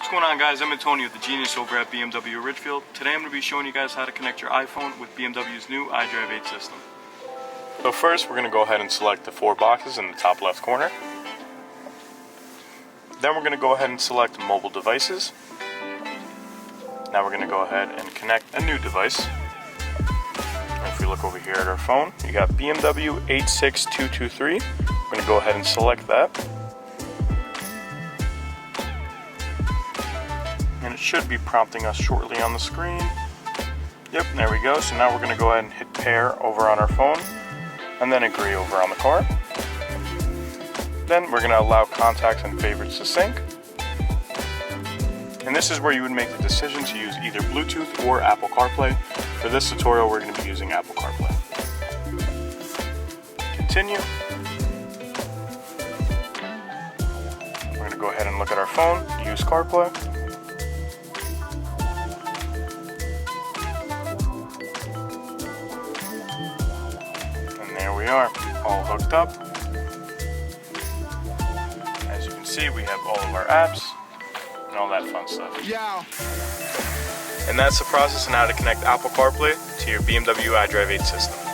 What's going on, guys? I'm Antonio, the genius over at BMW Ridgefield. Today I'm going to be showing you guys how to connect your iPhone with BMW's new iDrive8 system. So first we're going to go ahead and select the 4 boxes in the top left corner. Then we're going to go ahead and select mobile devices. Now we're going to go ahead and connect a new device. And if we look over here at our phone, you got BMW 86223. We're going to go ahead and select that. And it should be prompting us shortly on the screen. Yep, there we go. So now we're going to go ahead and hit pair over on our phone and then agree over on the car. Then we're going to allow contacts and favorites to sync. And this is where you would make the decision to use either Bluetooth or Apple CarPlay. For this tutorial, we're going to be using Apple CarPlay. Continue. We're going to go ahead and look at our phone, use CarPlay. There we are, all hooked up. As you can see, we have all of our apps and all that fun stuff. Yeah. And that's the process on how to connect Apple CarPlay to your BMW iDrive8 system.